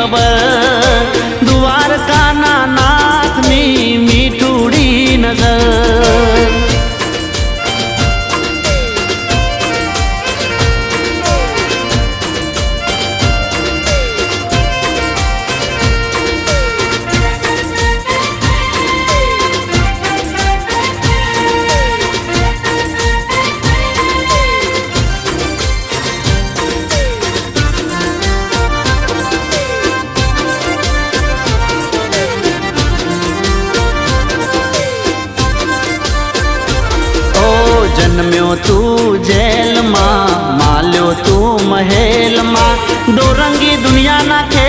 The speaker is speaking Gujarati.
ખબર દ્વારકાના નાથની મીઠુડી નજર જન્મ્યો તું જેલમાં માલ્યો તું મહેલમાં